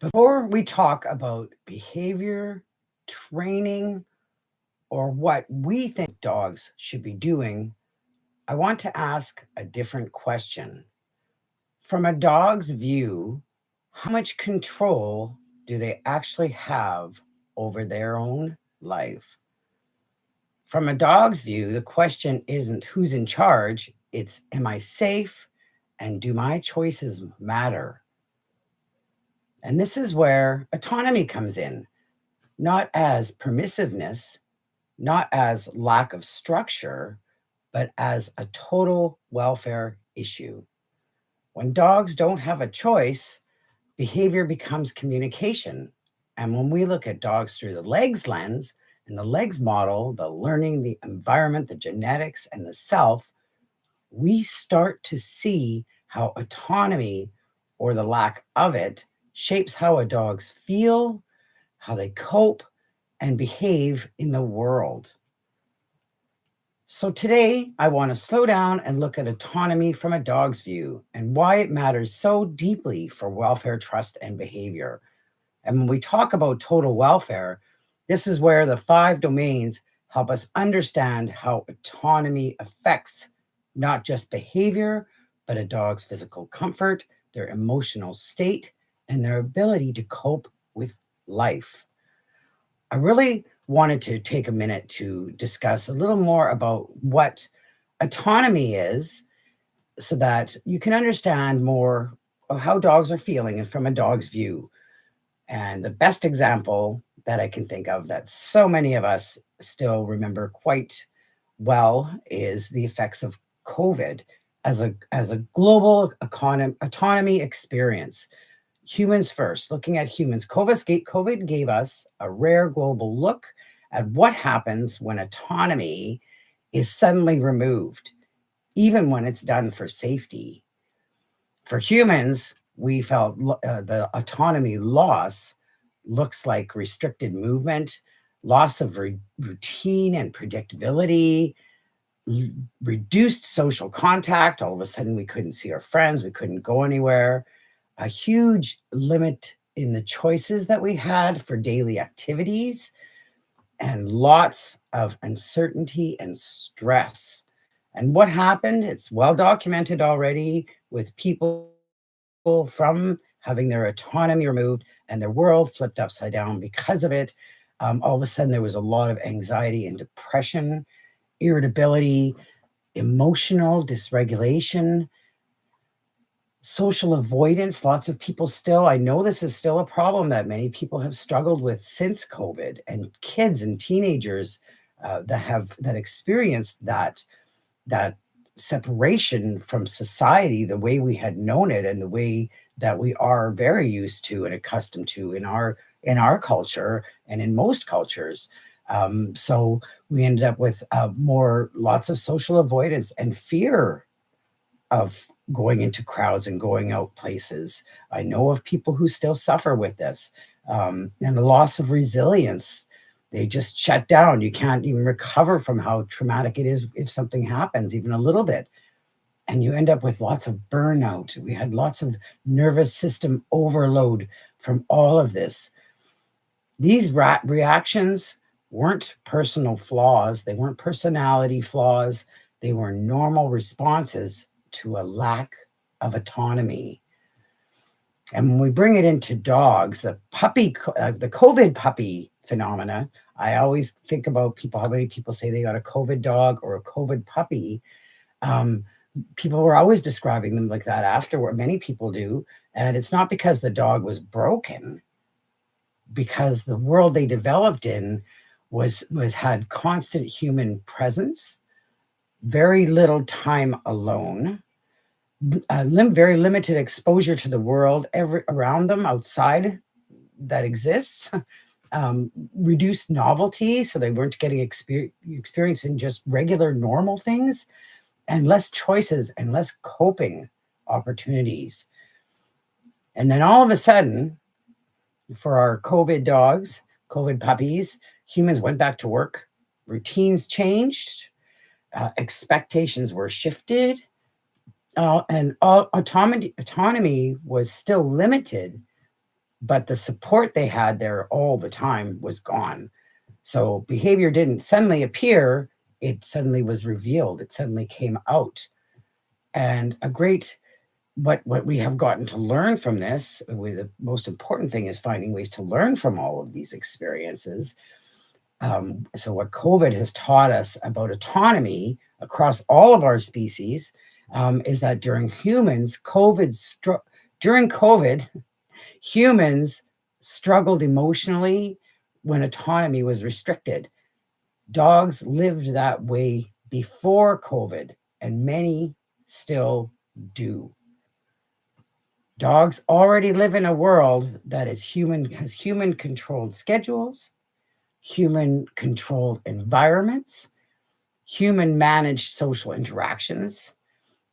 Before we talk about behavior, training, or what we think dogs should be doing, I want to ask a different question. From a dog's view, how much control do they actually have over their own life? From a dog's view, the question isn't who's in charge, it's am I safe and do my choices matter? And this is where autonomy comes in, not as permissiveness, not as lack of structure, but as a total welfare issue. When dogs don't have a choice, behavior becomes communication. And when we look at dogs through the legs lens and the legs model, the learning, the environment, the genetics, and the self, we start to see how autonomy or the lack of it shapes how a dogs feel, how they cope, and behave in the world. So today, I want to slow down and look at autonomy from a dog's view and why it matters so deeply for welfare, trust, and behavior. And when we talk about total welfare, this is where the 5 domains help us understand how autonomy affects not just behavior, but a dog's physical comfort, their emotional state, and their ability to cope with life. I really wanted to take a minute to discuss a little more about what autonomy is so that you can understand more of how dogs are feeling and from a dog's view. And the best example that I can think of that so many of us still remember quite well is the effects of COVID as a global autonomy experience. Humans first, looking at humans. COVID gave us a rare global look at what happens when autonomy is suddenly removed, even when it's done for safety. For humans, we felt the autonomy loss looks like restricted movement, loss of routine and predictability, reduced social contact. All of a sudden, we couldn't see our friends, we couldn't go anywhere, a huge limit in the choices that we had for daily activities, and lots of uncertainty and stress. And what happened? It's well documented already with people from having their autonomy removed and their world flipped upside down because of it. All of a sudden, there was a lot of anxiety and depression, irritability, emotional dysregulation, social avoidance. Lots of people still, I know this is still a problem that many people have struggled with since COVID, and kids and teenagers that experienced that separation from society the way we had known it and the way that we are very used to and accustomed to in our culture and in most cultures. So we ended up with lots of social avoidance and fear of going into crowds and going out places. I know of people who still suffer with this, and the loss of resilience. They just shut down. You can't even recover from how traumatic it is if something happens, even a little bit. And you end up with lots of burnout. We had lots of nervous system overload from all of this. These reactions weren't personal flaws, they weren't personality flaws, they were normal responses to a lack of autonomy. And when we bring it into dogs, the COVID puppy phenomena, I always think about how many people say they got a COVID dog or a COVID puppy. Um, People were always describing them like that afterward. Many people do. And it's not because the dog was broken, because the world they developed in was had constant human presence, very little time alone, very limited exposure to the world around them outside that exists, reduced novelty, so they weren't getting experience in just regular normal things, and less choices and less coping opportunities. And then all of a sudden, for our COVID dogs, COVID puppies, humans went back to work, routines changed, expectations were shifted, and autonomy was still limited, but the support they had there all the time was gone. So behavior didn't suddenly appear, it suddenly was revealed, it suddenly came out. And a great what we have gotten to learn from this, with the most important thing is finding ways to learn from all of these experiences. So what COVID has taught us about autonomy across all of our species, is that during COVID, humans struggled emotionally when autonomy was restricted. Dogs lived that way before COVID, and many still do. Dogs already live in a world that has human controlled schedules, human controlled environments, human managed social interactions,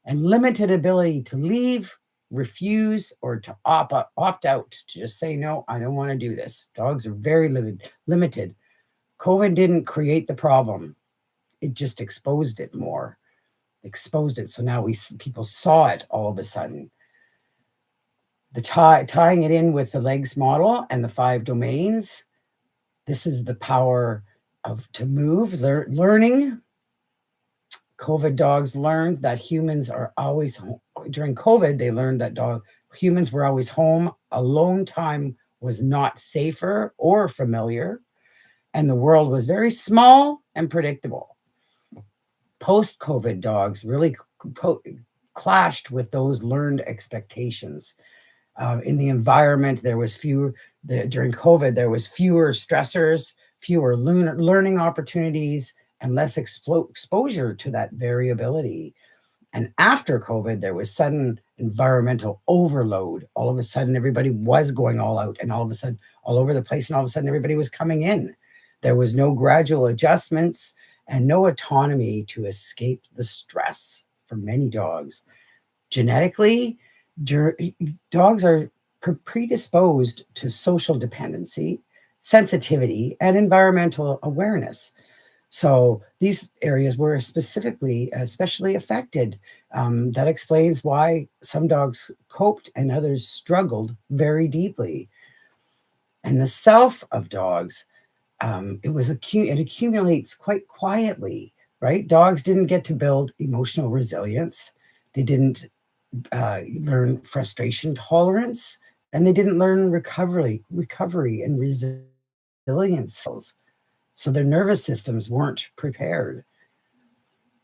and limited ability to leave, refuse, or to opt out, to just say, no, I don't want to do this. Dogs are very limited. COVID didn't create the problem, it just exposed it more, exposed it. So now people saw it all of a sudden. Tying it in with the legs model and the 5 domains, this is the power of to move, learning. COVID dogs learned that humans are always home. During COVID, they learned that humans were always home. Alone time was not safer or familiar, and the world was very small and predictable. Post-COVID dogs really clashed with those learned expectations. In the environment, during COVID, there was fewer stressors, fewer learning opportunities, and less exposure to that variability. And after COVID, there was sudden environmental overload. All of a sudden, everybody was going all out, and all of a sudden, all over the place, and all of a sudden, everybody was coming in. There was no gradual adjustments and no autonomy to escape the stress for many dogs. Genetically, dogs are predisposed to social dependency, sensitivity, and environmental awareness. So these areas were especially affected. That explains why some dogs coped and others struggled very deeply. And the self of dogs, it accumulates quite quietly, right? Dogs didn't get to build emotional resilience. They didn't learn frustration tolerance, and they didn't learn recovery and resilience skills. So their nervous systems weren't prepared.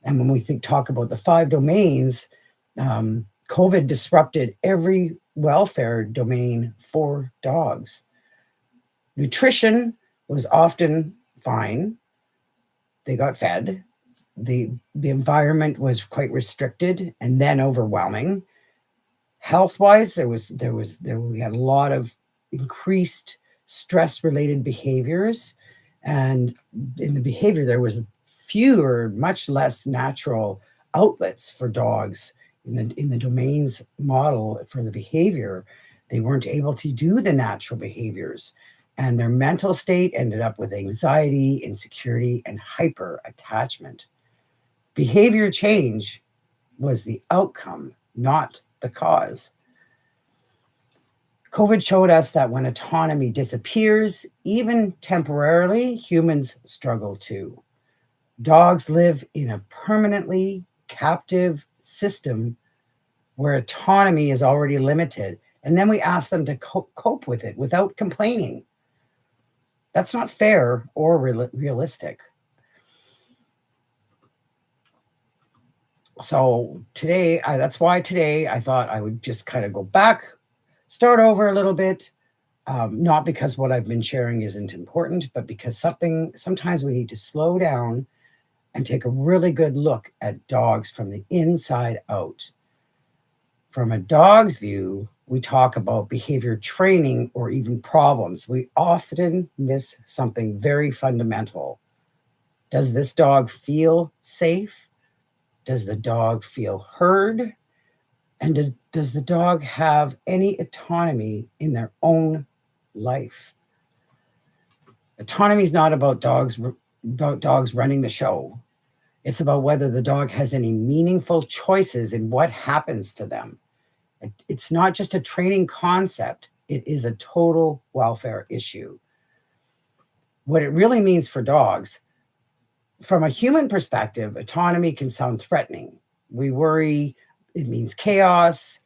And when we talk about the 5 domains, COVID disrupted every welfare domain for dogs. Nutrition was often fine. They got fed. The environment was quite restricted and then overwhelming. Health-wise, we had a lot of increased stress-related behaviors, and in the behavior there was much less natural outlets for dogs in the domains model for the behavior. They weren't able to do the natural behaviors, and their mental state ended up with anxiety, insecurity, and hyper attachment. Behavior change was the outcome, not the cause. COVID showed us that when autonomy disappears, even temporarily, humans struggle too. Dogs live in a permanently captive system where autonomy is already limited, and then we ask them to cope with it without complaining. That's not fair or realistic. So that's why today I thought I would just kind of go back, start over a little bit, not because what I've been sharing isn't important, but because sometimes we need to slow down and take a really good look at dogs from the inside out. From a dog's view, we talk about behavior training or even problems. We often miss something very fundamental. Does this dog feel safe? Does the dog feel heard? And does the dog have any autonomy in their own life? Autonomy is not about dogs running the show. It's about whether the dog has any meaningful choices in what happens to them. It's not just a training concept. It is a total welfare issue. What it really means for dogs, from a human perspective, autonomy can sound threatening. We worry it means chaos,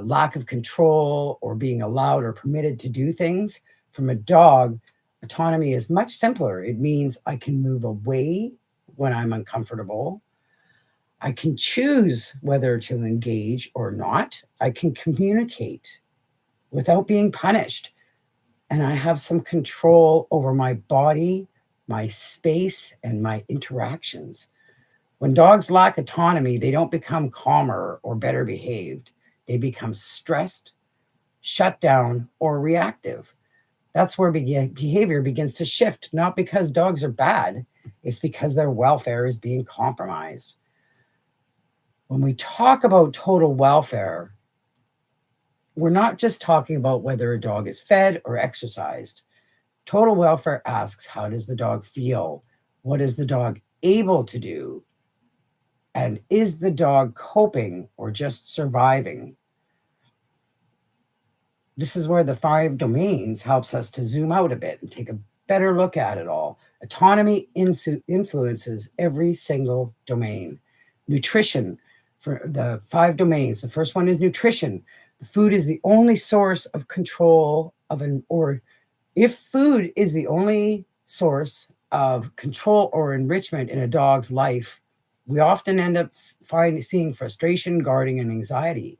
lack of control, or being allowed or permitted to do things. From a dog, autonomy is much simpler. It means I can move away when I'm uncomfortable. I can choose whether to engage or not. I can communicate without being punished. And I have some control over my body, my space, and my interactions. When dogs lack autonomy, they don't become calmer or better behaved. They become stressed, shut down, or reactive. That's where behavior begins to shift, not because dogs are bad, it's because their welfare is being compromised. When we talk about total welfare, we're not just talking about whether a dog is fed or exercised. Total welfare asks, how does the dog feel? What is the dog able to do? And is the dog coping or just surviving? This is where the 5 domains helps us to zoom out a bit and take a better look at it all. Autonomy influences every single domain. Nutrition, for the 5 domains. The first one is nutrition. The food is the only source of control or if food is the only source of control or enrichment in a dog's life, we often end up seeing frustration, guarding, and anxiety.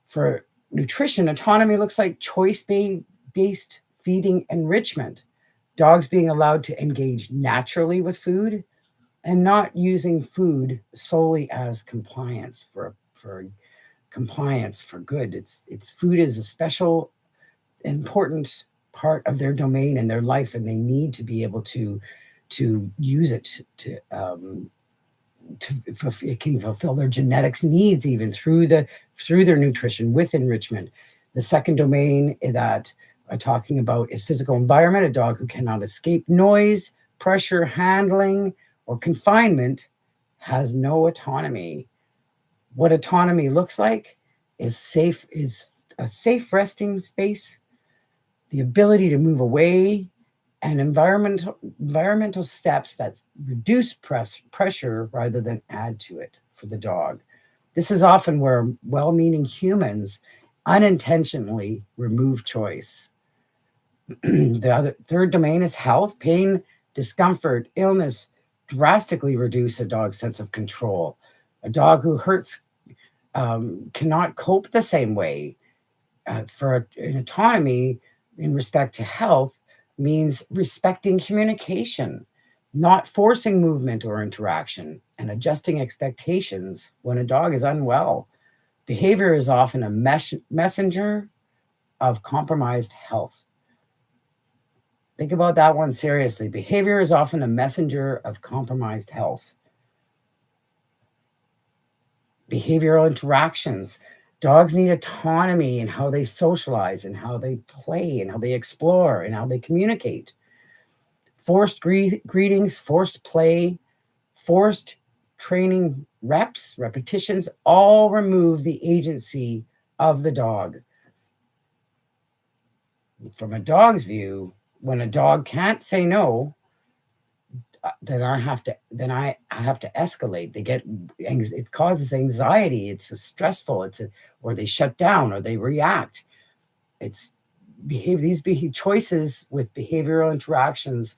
For nutrition, autonomy looks like choice-based feeding enrichment. Dogs being allowed to engage naturally with food and not using food solely as compliance for compliance for good. It's food is a special, important part of their domain and their life, and they need to be able to use it it can fulfill their genetics needs even through their nutrition with enrichment. The second domain that I'm talking about is physical environment. A dog who cannot escape noise, pressure, handling, or confinement has no autonomy. What autonomy looks like is a safe resting space, the ability to move away, and environmental steps that reduce pressure rather than add to it for the dog. This is often where well-meaning humans unintentionally remove choice. The third domain is health. Pain, discomfort, illness drastically reduce a dog's sense of control. A dog who hurts cannot cope the same way. For an autonomy in respect to health means respecting communication, not forcing movement or interaction, and adjusting expectations when a dog is unwell. Behavior is often a messenger of compromised health. Think about that one seriously. Behavior is often a messenger of compromised health. Behavioral interactions. Dogs need autonomy in how they socialize and how they play and how they explore and how they communicate. Forced greetings, forced play, forced training repetitions, all remove the agency of the dog. From a dog's view, when a dog can't say no, then I have to escalate. It causes anxiety. It's stressful. Or they shut down or they react. It's these choices with behavioral interactions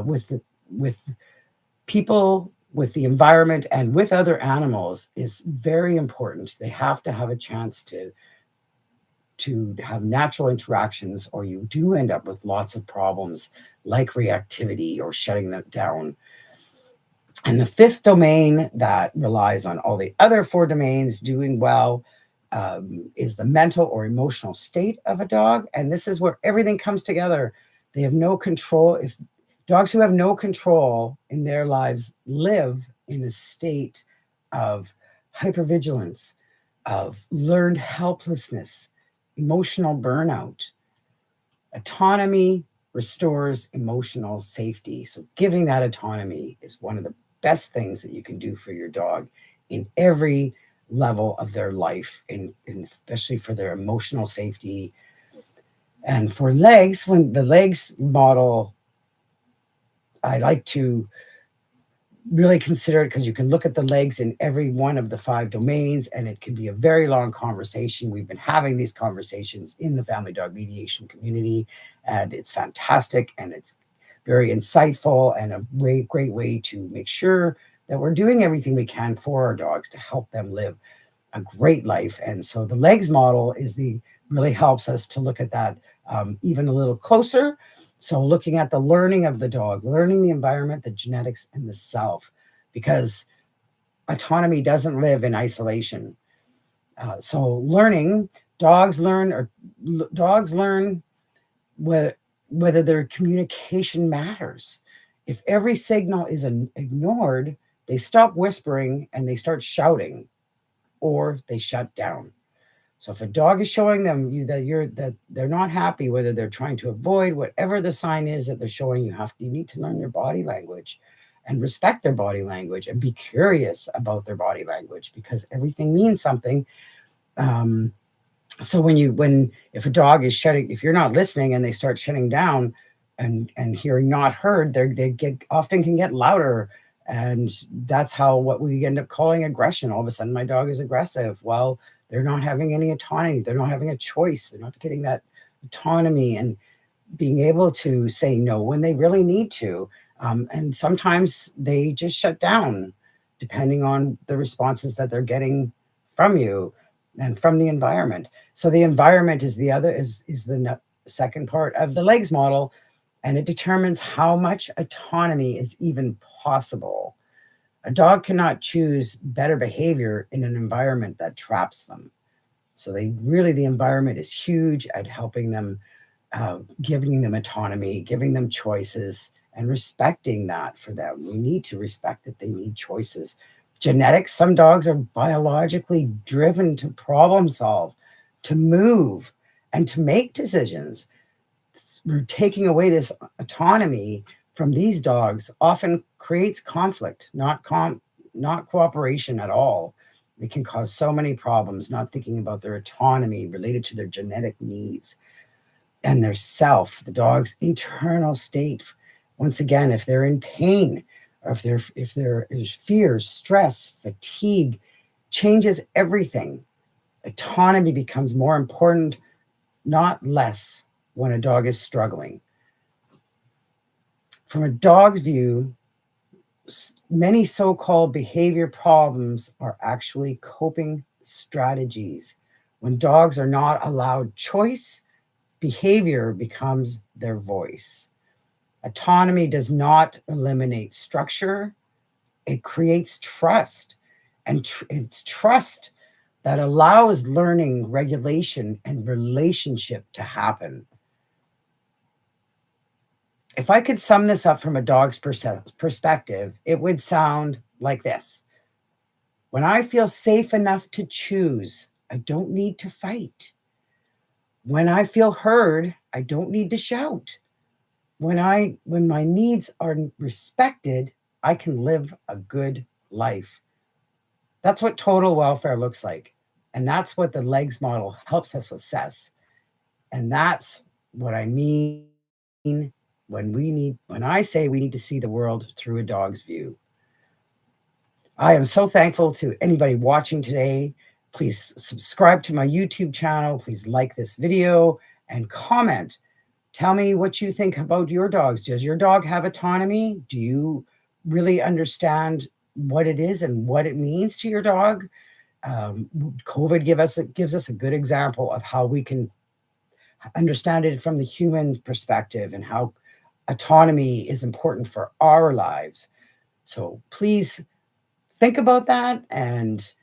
with people, with the environment, and with other animals is very important. They have to have a chance to have natural interactions, or you do end up with lots of problems like reactivity or shutting them down. And the 5th domain that relies on all the other 4 domains doing well is the mental or emotional state of a dog. And this is where everything comes together. They have no control. If dogs who have no control in their lives live in a state of hypervigilance, of learned helplessness, emotional burnout. Autonomy restores emotional safety. So giving that autonomy is one of the best things that you can do for your dog in every level of their life, especially for their emotional safety. And for legs, when the legs model, I like to really consider it because you can look at the legs in every one of the five domains, and it can be a very long conversation. We've been having these conversations in the family dog mediation community, and it's fantastic, and it's very insightful, and a great way to make sure that we're doing everything we can for our dogs to help them live a great life. And so the legs model really helps us to look at that even a little closer. So looking at the learning of the dog, learning the environment, the genetics, and the self, because autonomy doesn't live in isolation. So learning, dogs learn, or dogs learn whether their communication matters. If every signal is ignored, they stop whispering and they start shouting, or they shut down. So if a dog is showing them that they're not happy, whether they're trying to avoid whatever the sign is that they're showing, you need to learn their body language and respect their body language and be curious about their body language, because everything means something. So if a dog is if you're not listening and they start shutting down and hearing not heard, often can get louder. And that's what we end up calling aggression. All of a sudden, my dog is aggressive. Well, they're not having any autonomy. They're not having a choice. They're not getting that autonomy and being able to say no when they really need to. And sometimes they just shut down, depending on the responses that they're getting from you and from the environment. So the environment is the second part of the legs model, and it determines how much autonomy is even possible. A dog cannot choose better behavior in an environment that traps them. So the environment is huge at helping them, giving them autonomy, giving them choices, and respecting that for them. We need to respect that they need choices. Genetics, some dogs are biologically driven to problem solve, to move, and to make decisions. We're taking away this autonomy from these dogs often creates conflict, not cooperation at all. It can cause so many problems, not thinking about their autonomy related to their genetic needs and their self, the dog's internal state. Once again, if they're in pain, or if there is fear, stress, fatigue, changes everything. Autonomy becomes more important, not less, when a dog is struggling. From a dog's view, many so-called behavior problems are actually coping strategies. When dogs are not allowed choice, behavior becomes their voice. Autonomy does not eliminate structure. It creates trust. And it's trust that allows learning, regulation, and relationship to happen. If I could sum this up from a dog's perspective, it would sound like this. When I feel safe enough to choose, I don't need to fight. When I feel heard, I don't need to shout. When my needs are respected, I can live a good life. That's what total welfare looks like. And that's what the legs model helps us assess. And that's what I mean when I say we need to see the world through a dog's view. I am so thankful to anybody watching today. Please subscribe to my YouTube channel. Please like this video and comment. Tell me what you think about your dogs. Does your dog have autonomy? Do you really understand what it is and what it means to your dog? COVID gives us a good example of how we can understand it from the human perspective and how autonomy is important for our lives. So please think about that and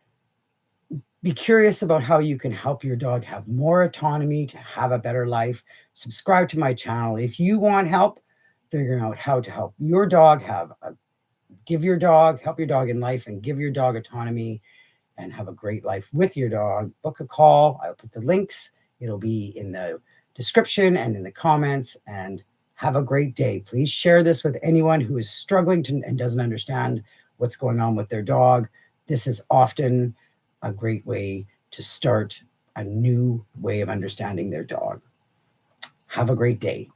be curious about how you can help your dog have more autonomy to have a better life. Subscribe to my channel. If you want help figuring out how to help your dog help your dog in life and give your dog autonomy and have a great life with your dog, book a call. I'll put the links. It'll be in the description and in the comments. And have a great day. Please share this with anyone who is struggling and doesn't understand what's going on with their dog. This is often a great way to start a new way of understanding their dog. Have a great day.